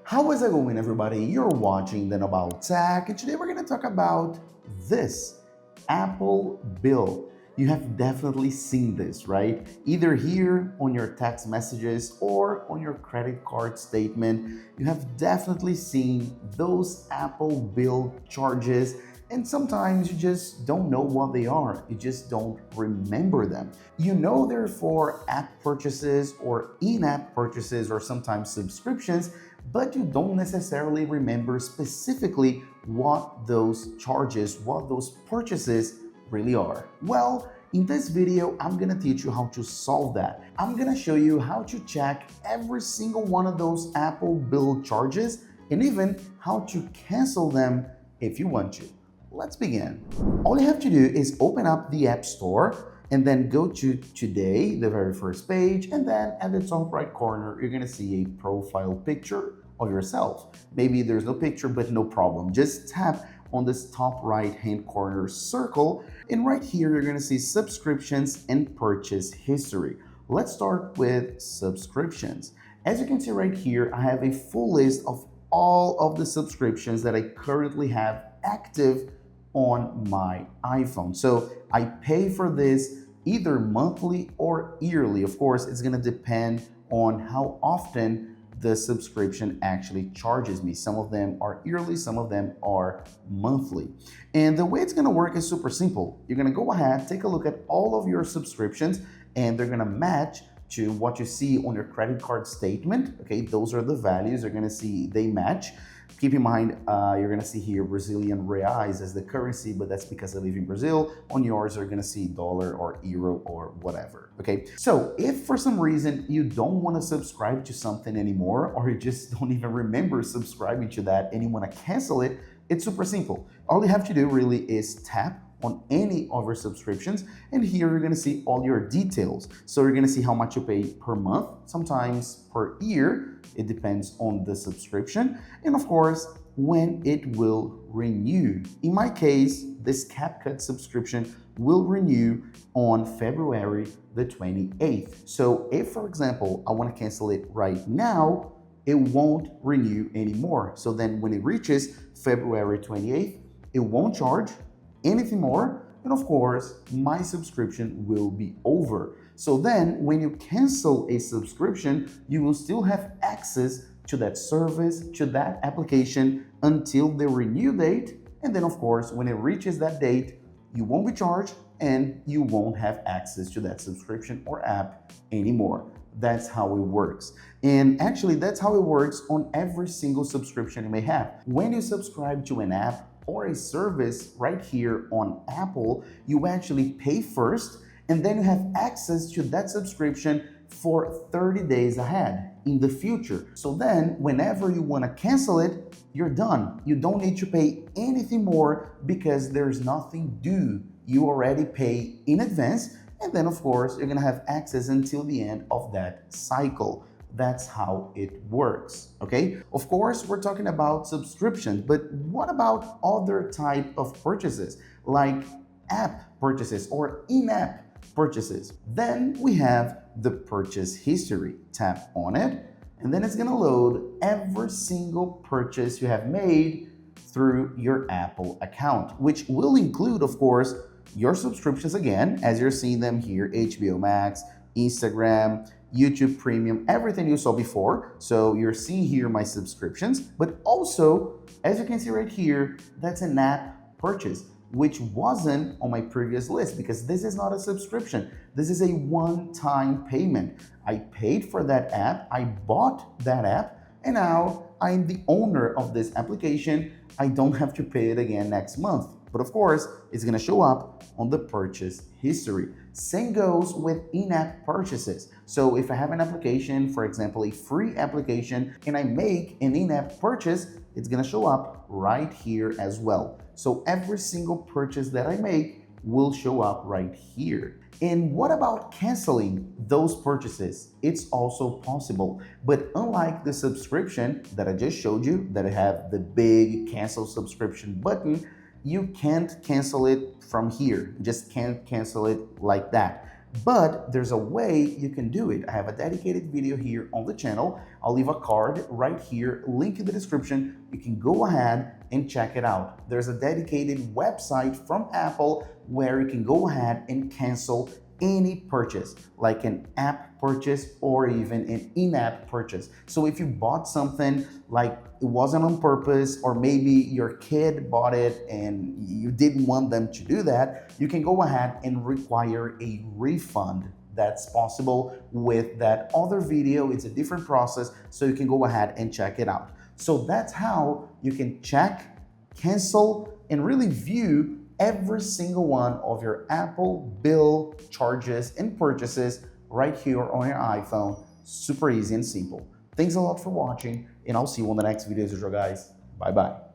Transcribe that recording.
How is it going, everybody? You're watching Then About Tech, and today we're going to talk about this Apple Bill. You have definitely seen this, right? Either here on your text messages or on your credit card statement. You have definitely seen those Apple Bill charges, and sometimes you just don't know what they are. You just don't remember them. You know they're for app purchases or in-app purchases or sometimes subscriptions, but you don't necessarily remember specifically what those charges, what those purchases really are. Well, in this video, I'm gonna teach you how to solve that. I'm gonna show you how to check every single one of those Apple Bill charges and even how to cancel them if you want to. Let's begin. All you have to do is open up the App Store and then go to Today, the very first page, and then at the top right corner, you're gonna see a profile picture of yourself. Maybe there's no picture, but no problem. Just tap on this top right hand corner circle, and right here, you're gonna see subscriptions and purchase history. Let's start with subscriptions. As you can see right here, I have a full list of all of the subscriptions that I currently have active on my iPhone. So I pay for this either monthly or yearly. Of course, it's gonna depend on how often the subscription actually charges me. Some of them are yearly, some of them are monthly. And the way it's gonna work is super simple. You're gonna go ahead, take a look at all of your subscriptions, and they're gonna match to what you see on your credit card statement. Okay, those are the values. You're gonna see they match. Keep in mind, you're gonna see here Brazilian reais as the currency, but that's because I live in Brazil. On yours, you're gonna see dollar or euro or whatever, okay? So if for some reason you don't wanna subscribe to something anymore, or you just don't even remember subscribing to that and you wanna cancel it, it's super simple. All you have to do really is tap on any of your subscriptions, and here you're gonna see all your details. So you're gonna see how much you pay per month, sometimes per year, it depends on the subscription, and of course, when it will renew. In my case, this CapCut subscription will renew on February the 28th. So if, for example, I wanna cancel it right now, it won't renew anymore. So then when it reaches February 28th, it won't charge anything more, and of course my subscription will be over. So then when you cancel a subscription, you will still have access to that service, to that application until the renew date, and then of course when it reaches that date, you won't be charged and you won't have access to that subscription or app anymore. That's how it works. And actually that's how it works on every single subscription you may have. When you subscribe to an app or a service right here on Apple, you actually pay first and then you have access to that subscription for 30 days ahead in the future. So then whenever you want to cancel it, you're done. You don't need to pay anything more because there's nothing due. You already pay in advance, and then of course you're gonna have access until the end of that cycle. That's how it works, okay? Of course, we're talking about subscriptions, but what about other type of purchases, like app purchases or in-app purchases? Then we have the purchase history. Tap on it, and then it's gonna load every single purchase you have made through your Apple account, which will include, of course, your subscriptions again, as you're seeing them here, HBO Max, Instagram, YouTube Premium, everything you saw before. So you're seeing here my subscriptions, but also, as you can see right here, that's an app purchase, which wasn't on my previous list because this is not a subscription. This is a one-time payment. I paid for that app, I bought that app, and now I'm the owner of this application. I don't have to pay it again next month. But of course, it's gonna show up on the purchase history. Same goes with in-app purchases. So if I have an application, for example, a free application, and I make an in-app purchase, it's gonna show up right here as well. So every single purchase that I make will show up right here. And what about canceling those purchases? It's also possible, but unlike the subscription that I just showed you, that I have the big cancel subscription button, you can't cancel it from here. You just can't cancel it like that. But there's a way you can do it. I have a dedicated video here on the channel. I'll leave a card right here, link in the description. You can go ahead and check it out. There's a dedicated website from Apple where you can go ahead and cancel any purchase, like an app purchase or even an in-app purchase. So if you bought something like it wasn't on purpose, or maybe your kid bought it and you didn't want them to do that, you can go ahead and require a refund. That's possible with that other video. It's a different process, so you can go ahead and check it out. So that's how you can check, cancel, and really view every single one of your Apple bill charges and purchases right here on your iPhone. Super easy and simple. Thanks a lot for watching, and I'll see you on the next video, guys. Bye bye.